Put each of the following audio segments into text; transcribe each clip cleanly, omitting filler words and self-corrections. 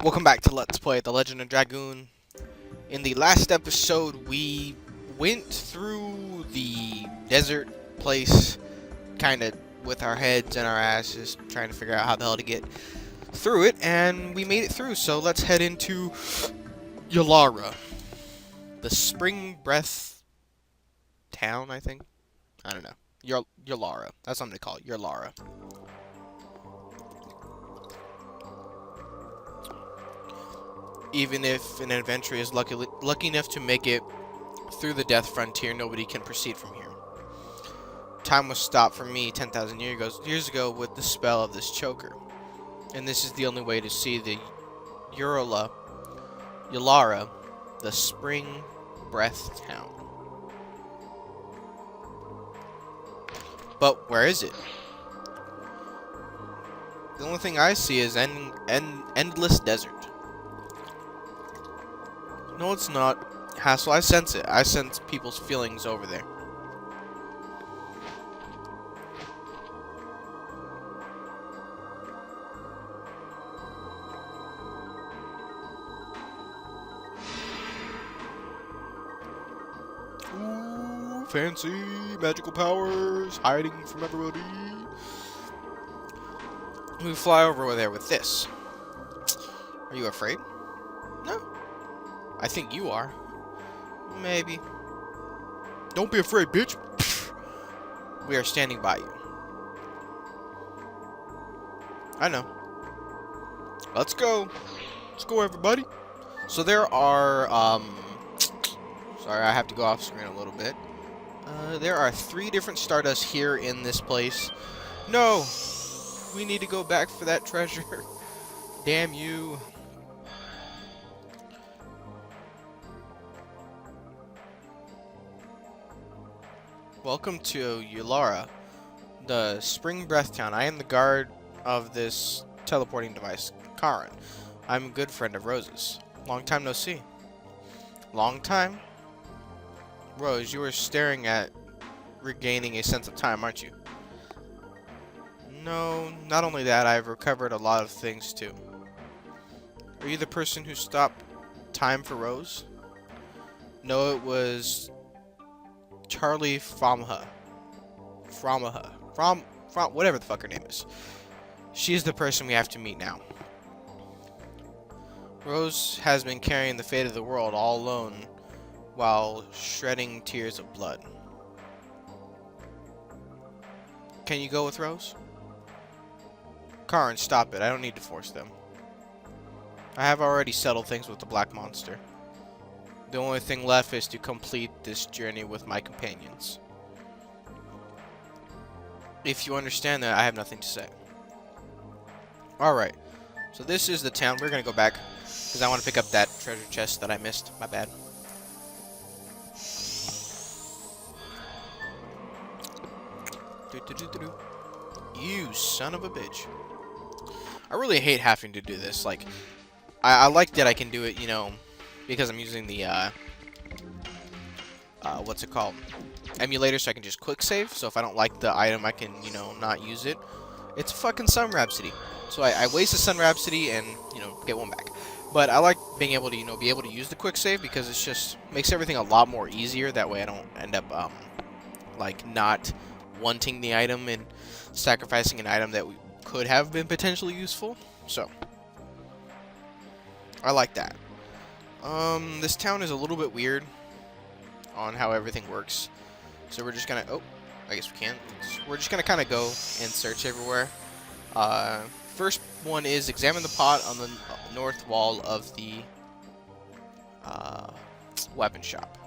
Welcome back to Let's Play The Legend of Dragoon. In the last episode, we went through the desert place, kind of with our heads and our asses, trying to figure out how the hell to get through it, and we made it through. So let's head into Ulara, the Spring Breath town, I think. I don't know. Ulara. That's what I'm gonna call it. Ulara. Even if an adventurer is lucky enough to make it through the death frontier, nobody can proceed from here. Time was stopped for me 10,000 years ago with the spell of this choker. And this is the only way to see the Ulara, the Spring Breath town. But where is it? The only thing I see is endless desert. No, it's not. Hassel, I sense it. I sense people's feelings over there. Ooh, fancy magical powers hiding from everybody. We fly over there with this. Are you afraid? No. I think you are. Maybe. Don't be afraid, bitch. We are standing by you. I know. Let's go. Let's go, everybody. So there are, sorry, I have to go off screen a little bit. There are 3 different Stardust here in this place. No! We need to go back for that treasure. Damn you. Welcome to Ulara, the Spring Breath Town. I am the guard of this teleporting device, Karen. I'm a good friend of Rose's. Long time no see. Long time? Rose, you are staring at regaining a sense of time, aren't you? No, not only that, I've recovered a lot of things too. Are you the person who stopped time for Rose? No, it was Charlie Fromha, whatever the fuck her name is. She's the person we have to meet now. Rose has been carrying the fate of the world all alone while shredding tears of blood. Can you go with Rose? Karen, stop it. I don't need to force them. I have already settled things with the Black Monster. The only thing left is to complete this journey with my companions. If you understand that, I have nothing to say. Alright, so this is the town. We're going to go back, because I want to pick up that treasure chest that I missed. My bad. You son of a bitch. I really hate having to do this. Like, I like that I can do it, you know, because I'm using the, what's it called? Emulator, so I can just quick save. So if I don't like the item, I can, you know, not use it. It's fucking Sun Rhapsody. So I waste a Sun Rhapsody and, you know, get one back. But I like being able to, you know, be able to use the quick save because it's just makes everything a lot more easier. That way I don't end up, like, not wanting the item and sacrificing an item that could have been potentially useful. So I like that. This town is a little bit weird on how everything works. So we're just gonna, oh, I guess we can. We're just gonna kind of go and search everywhere. First one is examine the pot on the north wall of the weapon shop.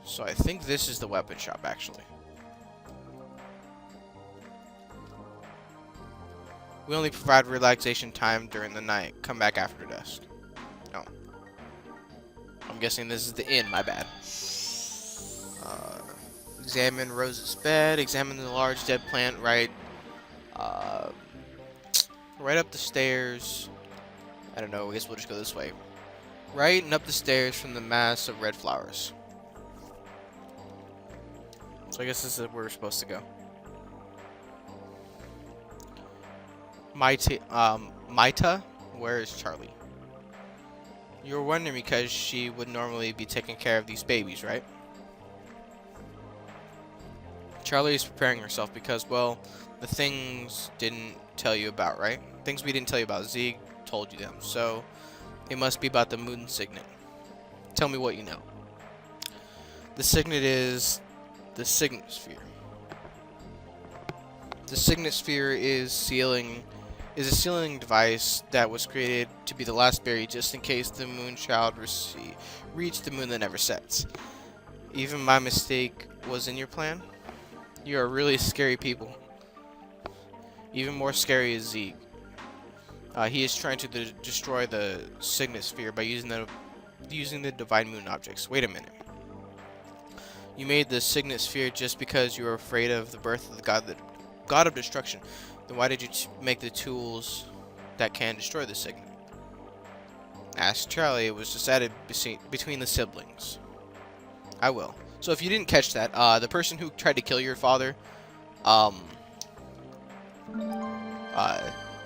So I think this is the weapon shop, actually. We only provide relaxation time during the night. Come back after dusk. No. I'm guessing this is the inn, my bad. Examine Rose's bed. Examine the large dead plant right up the stairs. I don't know, I guess we'll just go this way. Right and up the stairs from the mass of red flowers. So I guess this is where we're supposed to go. Maita, Where is Charlie? You're wondering because she would normally be taking care of these babies, right? Charlie is preparing herself because, well, the things didn't tell you about, right? Things we didn't tell you about. Zeke told you them, so it must be about the moon signet. Tell me what you know. The signet is the signet sphere. The signet sphere is a sealing device that was created to be the last barrier just in case the moon child reached the moon that never sets. Even my mistake was in your plan? You are really scary people. Even more scary is Zeke. He is trying to destroy the signet sphere by using the divine moon objects. Wait a minute. You made the signet sphere just because you were afraid of the birth of the god of destruction. Then why did you make the tools that can destroy the signet? Ask Charlie. It was decided between the siblings. I will. So if you didn't catch that, the person who tried to kill your father, the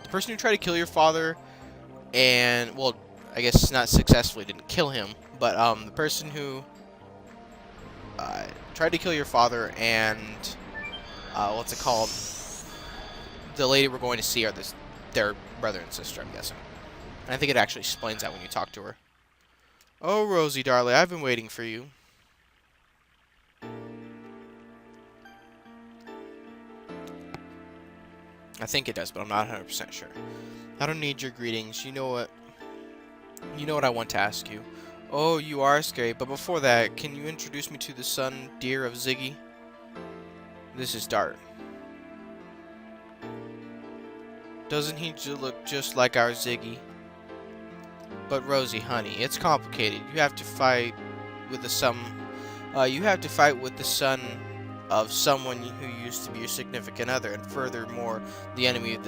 person who tried to kill your father, and, well, I guess not successfully didn't kill him, but the person who tried to kill your father and what's it called? The lady we're going to see are their brother and sister, I'm guessing. And I think it actually explains that when you talk to her. Oh, Rosie, darling, I've been waiting for you. I think it does, but I'm not 100% sure. I don't need your greetings. You know what I want to ask you. Oh, you are scary, but before that, can you introduce me to the son, dear of Ziggy? This is Dart. Doesn't he look just like our Ziggy? But Rosie, honey, it's complicated. You have to fight with the son of someone who used to be your significant other, and furthermore, the enemy is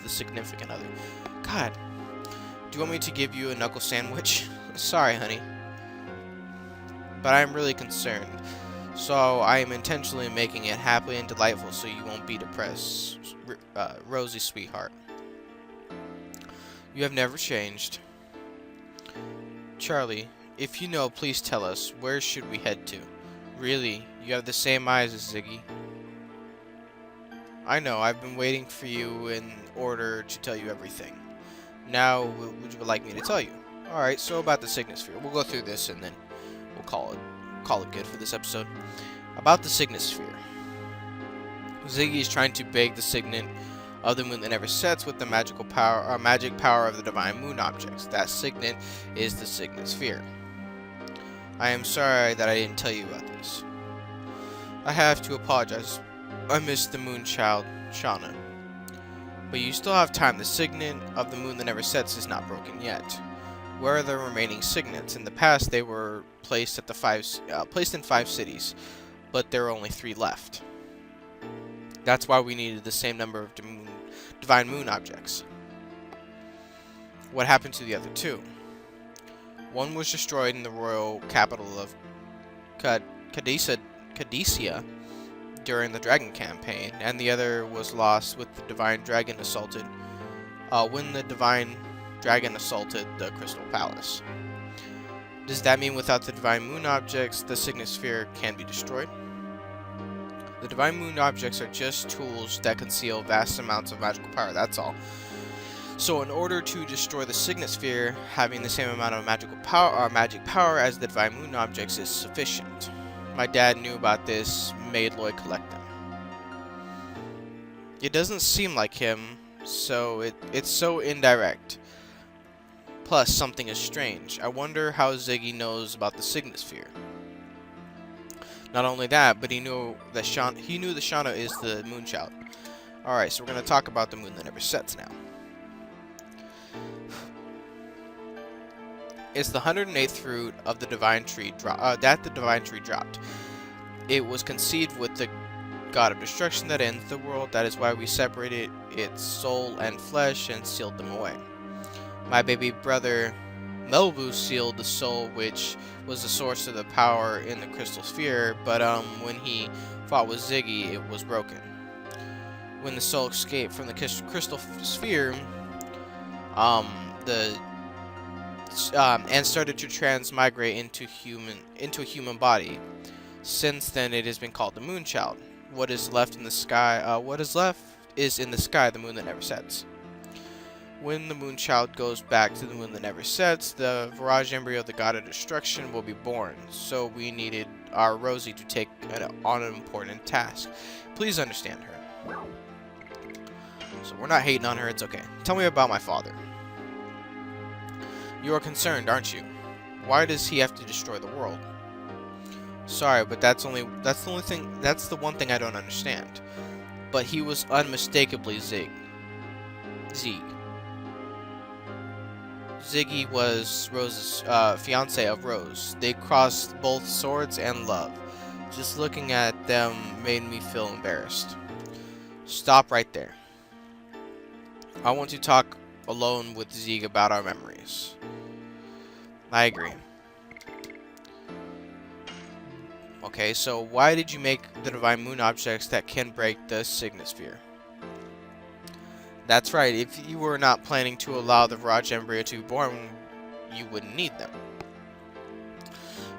the significant other. God, do you want me to give you a knuckle sandwich? Sorry, honey, but I am really concerned. So I am intentionally making it happy and delightful so you won't be depressed, Rosie, sweetheart. You have never changed. Charlie, if you know, please tell us. Where should we head to? Really, you have the same eyes as Ziggy. I know, I've been waiting for you in order to tell you everything. Now, would you like me to tell you? Alright, so about the signet sphere. We'll go through this and then we'll call it good for this episode. About the signet sphere. Ziggy is trying to beg the signet of the moon that never sets with the magic power of the divine moon objects. That signet is the signet sphere. I am sorry that I didn't tell you about this. I have to apologize. I missed the moon child, Shauna. But you still have time. The signet of the moon that never sets is not broken yet. Where are the remaining signets? In the past, they were placed in 5 cities, but there are only 3 left. That's why we needed the same number of divine moon objects. What happened to the other 2? One was destroyed in the royal capital of Cadesia during the Dragon campaign, and the other was lost with the divine dragon assaulted when the divine dragon assaulted the Crystal Palace. Does that mean without the divine moon objects, the signet sphere can be destroyed? The divine moon objects are just tools that conceal vast amounts of magical power, that's all. So in order to destroy the signet sphere, having the same amount of magic power as the divine moon objects is sufficient. My dad knew about this, made Lloyd collect them. It doesn't seem like him, so it's so indirect. Plus, something is strange. I wonder how Ziggy knows about the signet sphere. Not only that, but he knew that Shauna is the moon child. Alright, so we're going to talk about the moon that never sets now. It's the 108th fruit of the divine tree that the divine tree dropped. It was conceived with the god of destruction that ends the world. That is why we separated its soul and flesh and sealed them away. My baby brother Melbu sealed the soul, which was the source of the power in the crystal sphere, but when he fought with Ziggy, it was broken. When the soul escaped from the crystal sphere, um, the and started to transmigrate into a human body. Since then, it has been called the Moonchild. What is left in the sky? What is left is in the sky, the moon that never sets. When the Moonchild goes back to the moon that never sets, the Virage embryo, the god of destruction, will be born. So we needed our Rosie to take on an important task. Please understand her. So we're not hating on her, it's okay. Tell me about my father. You are concerned, aren't you? Why does he have to destroy the world? Sorry, but that's the one thing I don't understand. But he was unmistakably Zig. Ziggy was Rose's fiance of Rose. They crossed both swords and love. Just looking at them made me feel embarrassed. Stop right there. I want to talk alone with Zig about our memories. I agree. Okay, so why did you make the Divine Moon objects that can break the Signet Sphere? That's right, if you were not planning to allow the Virage embryo to be born, you wouldn't need them.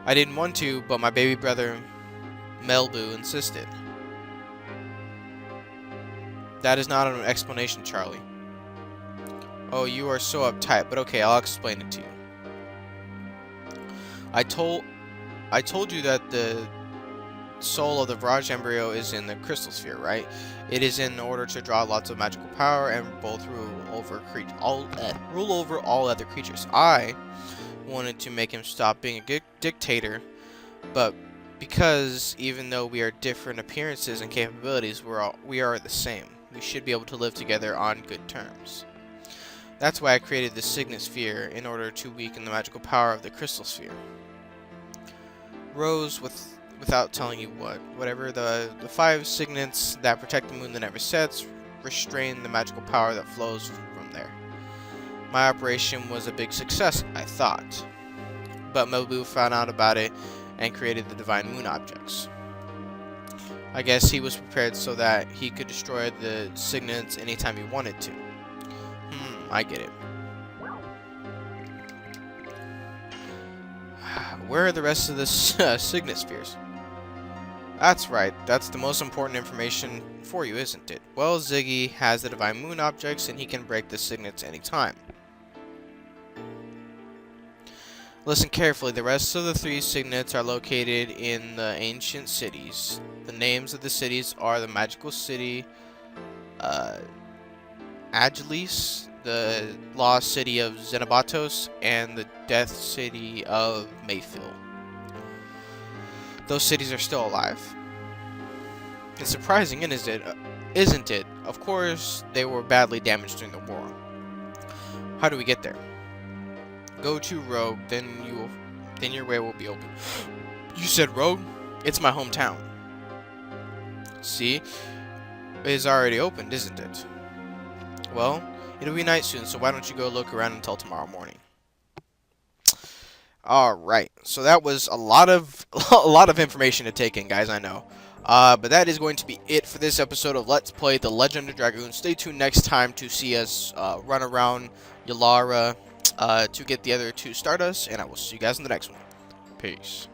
I didn't want to, but my baby brother, Melbu, insisted. That is not an explanation, Charlie. Oh, you are so uptight, but okay, I'll explain it to you. I told you that the soul of the Virage embryo is in the crystal sphere, right? It is in order to draw lots of magical power and both rule over all other creatures. I wanted to make him stop being a dictator, but because even though we are different appearances and capabilities, we are the same. We should be able to live together on good terms. That's why I created the Signet Sphere, in order to weaken the magical power of the crystal sphere. Rose, without telling you whatever, the 5 signets that protect the moon that never sets restrain the magical power that flows from there. My operation was a big success, I thought. But Melbu found out about it and created the Divine Moon objects. I guess he was prepared so that he could destroy the signets anytime he wanted to. I get it. Where are the rest of the Signet Spheres? That's right, that's the most important information for you, isn't it? Well, Ziggy has the Divine Moon objects and he can break the signets anytime. Listen carefully, the rest of the 3 signets are located in the ancient cities. The names of the cities are the Magical City, Agilis, the Lost City of Xenobatos, and the Death City of Mayfield. Those cities are still alive. It's surprising, isn't it? Of course, they were badly damaged during the war. How do we get there? Go to Rogue, then your way will be open. You said Rogue? It's my hometown. See? It is already opened, isn't it? Well, it'll be night soon, so why don't you go look around until tomorrow morning? Alright, so that was a lot of information to take in, guys, I know. But that is going to be it for this episode of Let's Play The Legend of Dragoon. Stay tuned next time to see us run around Ulara to get the other 2 Stardust, and I will see you guys in the next one. Peace.